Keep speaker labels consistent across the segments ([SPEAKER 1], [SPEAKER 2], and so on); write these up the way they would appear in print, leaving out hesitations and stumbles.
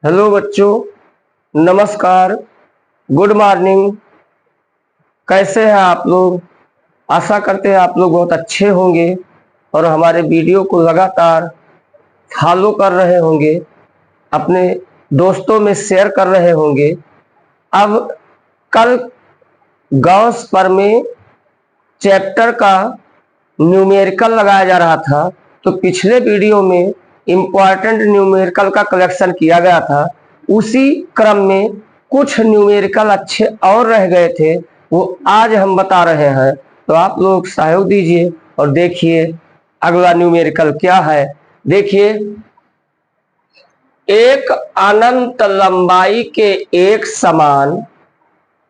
[SPEAKER 1] Hello बच्चों, नमस्कार, good morning. कैसे हैं आप लोग? आशा करते हैं आप लोग बहुत अच्छे होंगे और हमारे वीडियो को लगातार फॉलो कर रहे होंगे, अपने दोस्तों में शेयर कर रहे होंगे। अब कल गॉस प्रमेय चैप्टर का न्यूमेरिकल लगाया जा रहा था, तो पिछले वीडियो में इम्पॉर्टेंट न्यूमेरिकल का कलेक्शन किया गया था। उसी क्रम में कुछ न्यूमेरिकल अच्छे और रह गए थे, वो आज हम बता रहे हैं। तो आप लोग सहयोग दीजिए और देखिए अगला न्यूमेरिकल क्या है। देखिए, एक अनंत लंबाई के एक समान,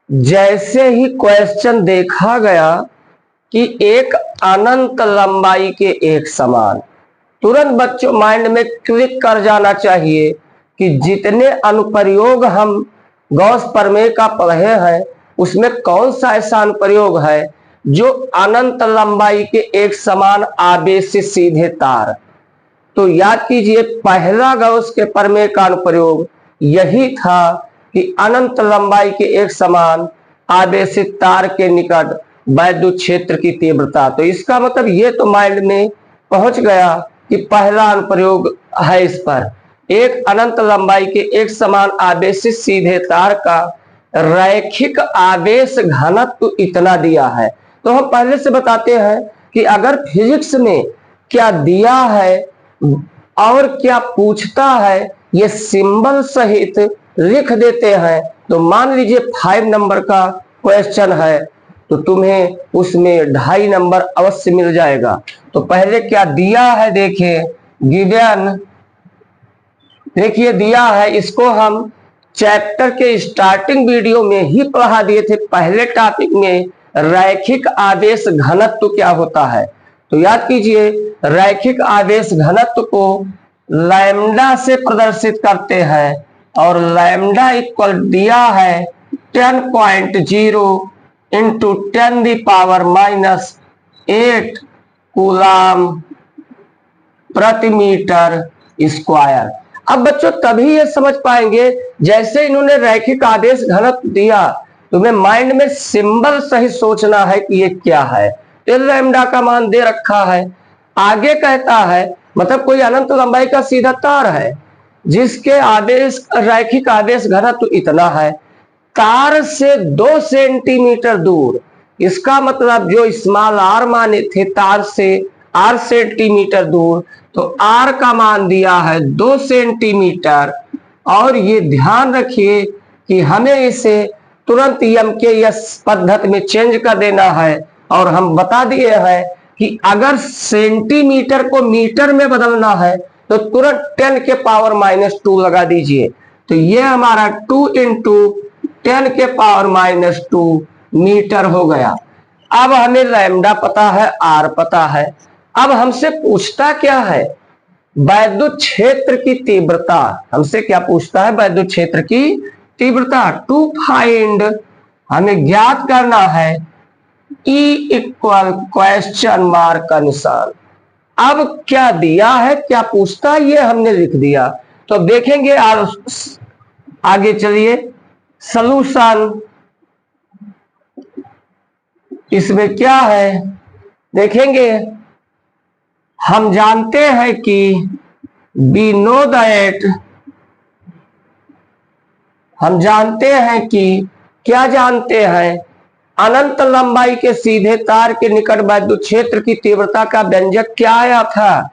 [SPEAKER 1] जैसे ही क्वेश्चन देखा गया कि एक अनंत लंबाई के एक समान, तुरंत बच्चों माइंड में क्लिक कर जाना चाहिए कि जितने अनुप्रयोग हम गॉस प्रमेय का पढ़े हैं उसमें कौन सा ऐसा अनुप्रयोग है जो अनंत लंबाई के एक समान आवेशित सीधे तार। तो याद कीजिए, पहला गॉस के प्रमेय का अनुप्रयोग यही था कि अनंत लंबाई के एक समान आवेशित तार के निकट वैद्युत क्षेत्र की तीव्रता। तो इसका मतलब ये तो माइंड में पहुंच गया कि पहला अनुप्रयोग है इस पर। एक अनंत लंबाई के एक समान आवेशित सीधे तार का रैखिक आवेश घनत्व इतना दिया है। तो हम पहले से बताते हैं कि अगर फिजिक्स में क्या दिया है और क्या पूछता है, ये सिंबल सहित लिख देते हैं। तो मान लीजिए 5 नंबर का क्वेश्चन है तो तुम्हें उसमें 2.5 नंबर अवश्य मिल जाएगा। तो पहले क्या दिया है, देखिए गिवन, देखिए दिया है, इसको हम चैप्टर के स्टार्टिंग वीडियो में ही पढ़ा दिए थे। पहले टॉपिक में रैखिक आवेश घनत्व क्या होता है। तो याद कीजिए, रैखिक आवेश घनत्व को लैम्डा से प्रदर्शित करते हैं और लैम्डा इक्वल दिया है 10.0 इंटू 10⁻⁻8 कूलाम प्रति मीटर स्क्वायर। अब बच्चों तभी ये समझ पाएंगे, जैसे इन्होंने रैखिक आवेश घनत्व दिया, तुम्हें माइंड में सिंबल सही सोचना है कि ये क्या है। लैम्डा का मान दे रखा है, आगे कहता है मतलब कोई अनंत लंबाई का सीधा तार है जिसके आवेश रैखिक आवेश घनत्व इतना है, तार से 2 सेंटीमीटर दूर। इसका मतलब जो स्मॉल आर माने थे तार से आर सेंटीमीटर दूर, तो आर का मान दिया है 2 सेंटीमीटर। और ये ध्यान रखिए कि हमें इसे तुरंत एम के एस पद्धति में चेंज कर देना है। और हम बता दिए हैं कि अगर सेंटीमीटर को मीटर में बदलना है तो तुरंत 10⁻⁻2 लगा दीजिए। तो ये हमारा 2 इंटू 10⁻⁻2 मीटर हो गया। अब हमें लैम्डा पता है, आर पता है। अब हमसे पूछता क्या है, वैद्युत क्षेत्र की तीव्रता। हमसे क्या पूछता है, वैद्युत क्षेत्र की तीव्रता। टू फाइंड, हमें ज्ञात करना है E इक्वल क्वेश्चन मार्क का निशान। अब क्या दिया है, क्या पूछता है, ये हमने लिख दिया। तो अब देखेंगे आगे चलिए सलूशन। इसमें क्या है देखेंगे, हम जानते हैं कि वी नो दैट, हम जानते हैं कि क्या जानते हैं, अनंत लंबाई के सीधे तार के निकट वैद्युत क्षेत्र की तीव्रता का व्यंजक क्या आया था,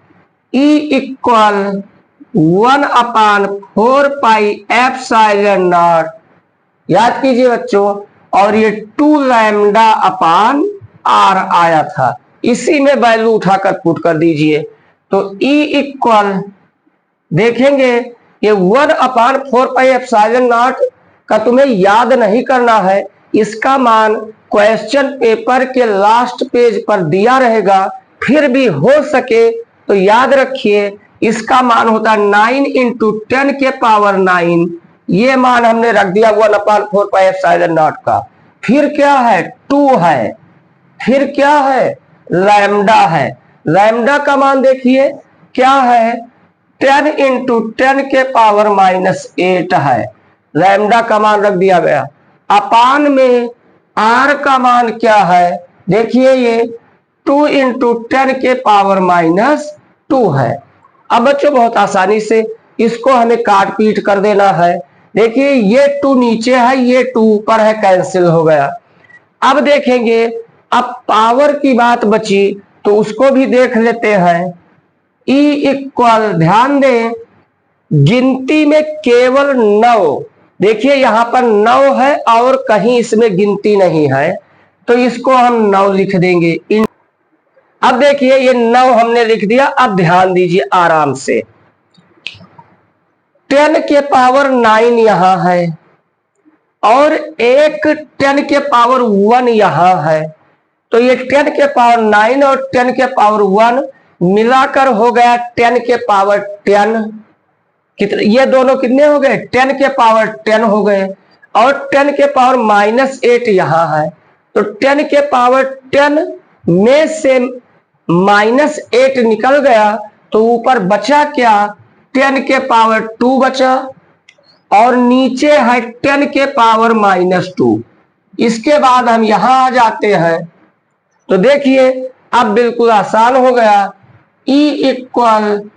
[SPEAKER 1] E इक्वल 1/4πε0। याद कीजिए बच्चों, और ये 2 लैम्डा अपान आर आया था। इसी में वैल्यू उठाकर पुट कर दीजिए। तो E इक्वल देखेंगे, ये 1/4πε0 का तुम्हें याद नहीं करना है, इसका मान क्वेश्चन पेपर के लास्ट पेज पर दिया रहेगा। फिर भी हो सके तो याद रखिए, इसका मान होता है 9 इंटू 10⁻⁹। ये मान हमने रख दिया 1/4πε0 का। फिर क्या है, 2 है, फिर क्या है, लैम्डा है। लैम्डा का मान देखिए क्या है, 10 इंटू 10 के पावर -8 है। लैम्डा का मान रख दिया गया। अपान में आर का मान क्या है? देखिए ये 2 इंटू 10 के पावर -2 है। अब बच्चों बहुत आसानी से इसको हमें काट पीट कर देना है। देखिए ये 2 नीचे है, ये 2 ऊपर है, कैंसिल हो गया। अब देखेंगे, अब पावर की बात बची तो उसको भी देख लेते हैं। E इक्वल, ध्यान दें गिनती में केवल 9, देखिए यहां पर 9 है और कहीं इसमें गिनती नहीं है, तो इसको हम 9 लिख देंगे। अब देखिए ये 9 हमने लिख दिया। अब ध्यान दीजिए आराम से, 10 के पावर 9 यहां है और एक 10 के पावर 1 यहां है, तो ये 10 के पावर 9 और 10 के पावर 1 मिलाकर हो गया 10 के पावर 10। कितने, ये दोनों कितने हो गए? 10 के पावर 10 हो गए। और 10 के पावर -8 यहां है, तो 10 के पावर 10 में से -8 निकल गया, तो ऊपर बचा क्या? 10 के पावर 2 बचा और नीचे है 10 के पावर -2। इसके बाद हम यहां आ जाते हैं, तो देखिए अब बिल्कुल आसान हो गया। E इक्वल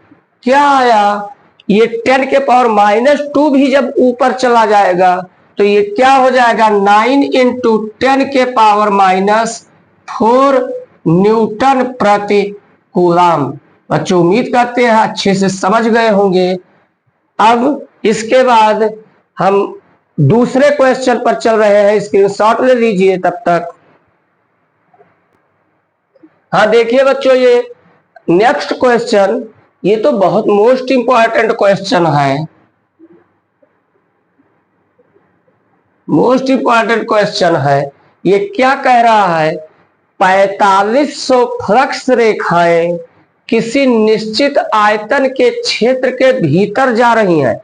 [SPEAKER 1] क्या आया? ये 10 के पावर -2 भी जब ऊपर चला जाएगा तो ये क्या हो जाएगा? 9 इंटू 10 के पावर -4 न्यूटन प्रति कूलम। बच्चों उम्मीद करते हैं अच्छे से समझ गए होंगे। अब इसके बाद हम दूसरे क्वेश्चन पर चल रहे हैं, स्क्रीनशॉट ले लीजिए तब तक। हाँ देखिए बच्चों, ये नेक्स्ट क्वेश्चन, ये तो बहुत मोस्ट इंपॉर्टेंट क्वेश्चन है। मोस्ट इंपॉर्टेंट क्वेश्चन है। ये क्या कह रहा है? 4500 फ्लक्स रेखाएं किसी निश्चित आयतन के क्षेत्र के भीतर जा रही हैं।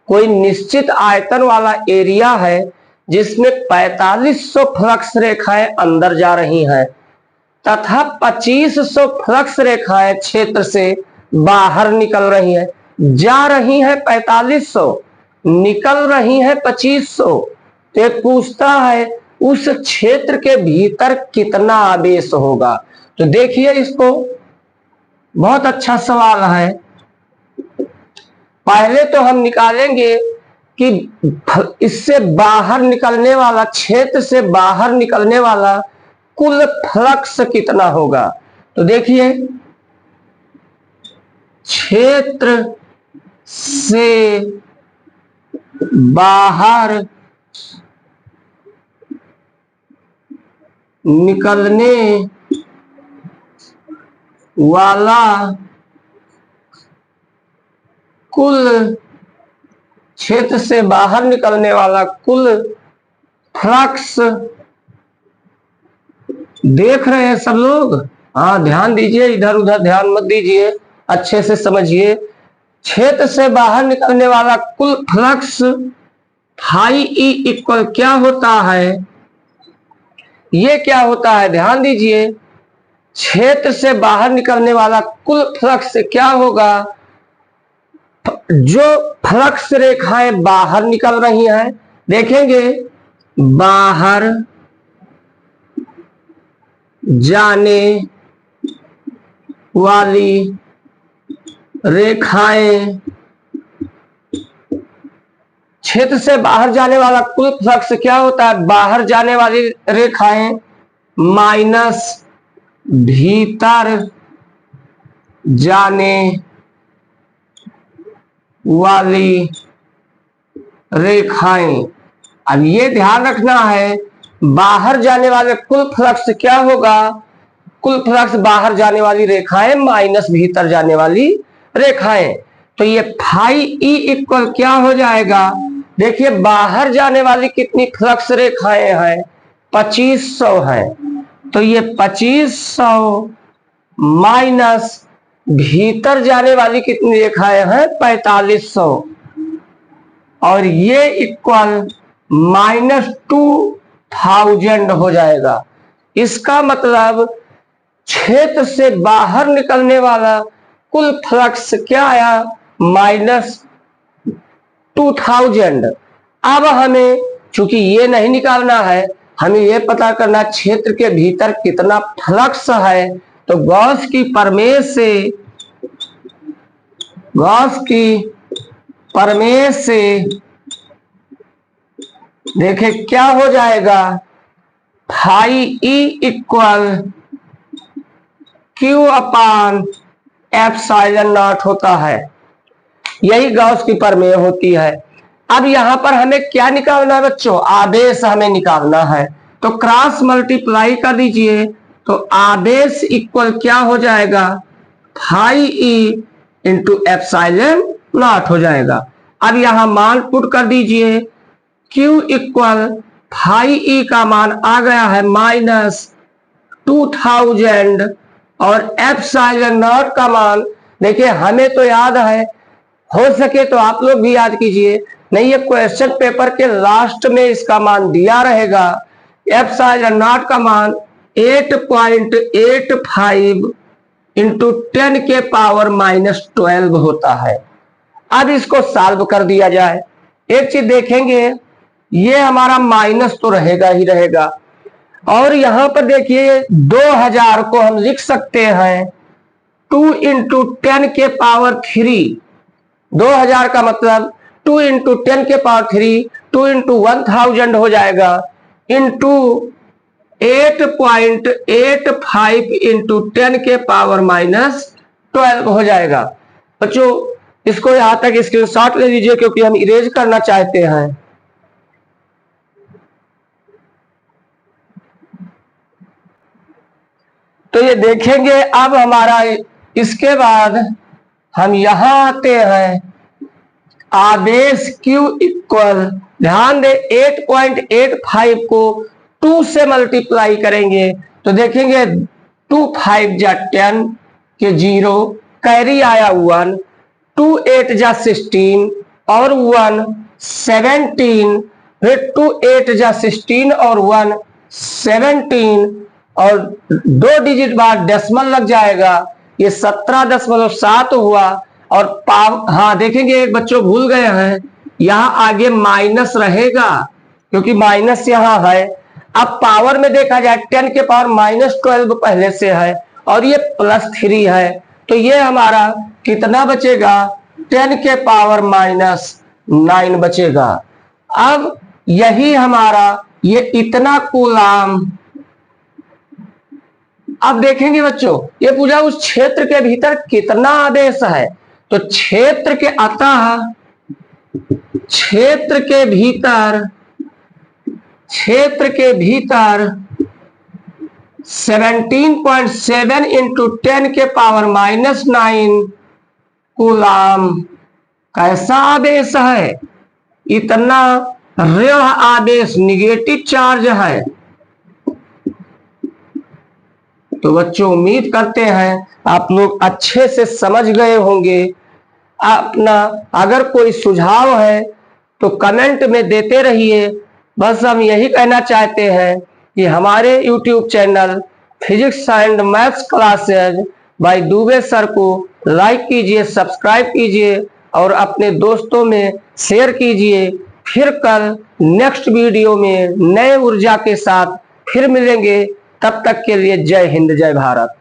[SPEAKER 1] कोई निश्चित आयतन वाला एरिया है जिसमें 4500 फ्लक्स रेखाएं अंदर जा रही हैं तथा 2500 फ्लक्स रेखाएं क्षेत्र से बाहर निकल रही हैं। जा रही हैं 4500, निकल रही हैं 2500। तो पूछता है उस क्षेत्र के भीतर कितना आवेश होगा। तो देखिए इसको, बहुत अच्छा सवाल है। पहले तो हम निकालेंगे कि इससे बाहर निकलने वाला, क्षेत्र से बाहर निकलने वाला कुल फ्लक्स कितना होगा। तो देखिए क्षेत्र से बाहर निकलने वाला कुल, क्षेत्र से बाहर निकलने वाला कुल फ्लक्स, देख रहे हैं सब लोग? हाँ ध्यान दीजिए, इधर उधर ध्यान मत दीजिए, अच्छे से समझिए। क्षेत्र से बाहर निकलने वाला कुल फ्लक्स फाई ई इक्वल क्या होता है? ये क्या होता है? ध्यान दीजिए, क्षेत्र से बाहर निकलने वाला कुल फ्लक्स क्या होगा? जो फ्लक्स रेखाएं बाहर निकल रही हैं, देखेंगे बाहर जाने वाली रेखाएं, क्षेत्र से बाहर जाने वाला कुल फ्लक्स क्या होता है? बाहर जाने वाली रेखाएं माइनस भीतर जाने वाली रेखाएं। अब ये ध्यान रखना है, बाहर जाने वाले कुल फ्लक्स क्या होगा? कुल फ्लक्स बाहर जाने वाली रेखाएं माइनस भीतर जाने वाली रेखाएं। तो ये फाई ई इक्वल क्या हो जाएगा? देखिए बाहर जाने वाली कितनी फ्लक्स रेखाएं हैं? 2500 है, तो ये 2500 माइनस भीतर जाने वाली कितनी रेखाएं हैं? 4500, और ये इक्वल -2000 हो जाएगा। इसका मतलब क्षेत्र से बाहर निकलने वाला कुल फ्लक्स क्या आया? -2000। अब हमें चूंकि ये नहीं निकालना है, हमें ये पता करना क्षेत्र के भीतर कितना फ्लक्स है। तो गॉस की प्रमेय से देखे क्या हो जाएगा, phi E equal Q upon epsilon naught होता है। यही गॉस की प्रमेय होती है। अब यहां पर हमें क्या निकालना है बच्चों, आवेश हमें निकालना है। तो क्रॉस मल्टीप्लाई कर दीजिए, तो आवेश इक्वल क्या हो जाएगा, phi E into epsilon naught हो जाएगा। अब यहां मान पुट कर दीजिए, Q इक्वल फाई ई का मान आ गया है -2000 और एप्सिलॉन नॉट का मान देखिए हमें तो याद है, हो सके तो आप लोग भी याद कीजिए, नहीं ये क्वेश्चन पेपर के लास्ट में इसका मान दिया रहेगा। एप्सिलॉन नॉट का मान 8.85 इंटू 10 के पावर -12 होता है। अब इसको सॉल्व कर दिया जाए। एक चीज देखेंगे, ये हमारा माइनस तो रहेगा ही रहेगा, और यहां पर देखिए 2000 को हम लिख सकते हैं 2 इंटू 10 के पावर 3। 2000 का मतलब 2 इंटू 10 के पावर 3, 2 इंटू 1000 हो जाएगा, इंटू 8.85 इंटू 10 के पावर -12 हो जाएगा। बच्चों इसको यहां तक स्क्रीनशॉट ले लीजिए क्योंकि हम इरेज करना चाहते हैं। तो ये देखेंगे अब हमारा, इसके बाद हम यहां आते हैं, आवेश Q इक्वल, ध्यान दे 8.85 को 2 से मल्टीप्लाई करेंगे तो देखेंगे 2 5 जा 10 के 0, कैरी आया 1, 2 8 जा 16 और 1 17, फिर 2 8 जा 16 और 1 17 और 2 डिजिट बाद डेसिमल लग जाएगा, ये 17.7 हुआ। और हाँ देखेंगे एक बच्चों भूल गए हैं, यहां आगे माइनस रहेगा क्योंकि माइनस यहां है। अब पावर में देखा जाए 10 के पावर -12 पहले से है और ये +3 है, तो ये हमारा कितना बचेगा, 10 के पावर -9 बचेगा। अब यही हमारा ये इतना कूलाम। अब देखेंगे बच्चों ये पूछा उस क्षेत्र के भीतर कितना आवेश है, तो क्षेत्र के भीतर 17.7 इंटू 10 के पावर -9 कूलाम कैसा आवेश है, इतना ऋण आवेश निगेटिव चार्ज है। तो बच्चों उम्मीद करते हैं आप लोग अच्छे से समझ गए होंगे। अपना अगर कोई सुझाव है तो कमेंट में देते रहिए। बस हम यही कहना चाहते हैं कि हमारे YouTube channel physics and maths classes by Dubey sir को लाइक कीजिए, सब्सक्राइब कीजिए और अपने दोस्तों में शेयर कीजिए। फिर कल नेक्स्ट वीडियो में नए ऊर्जा के साथ फिर मिलेंगे। तब तक के लिए जय हिंद, जय भारत।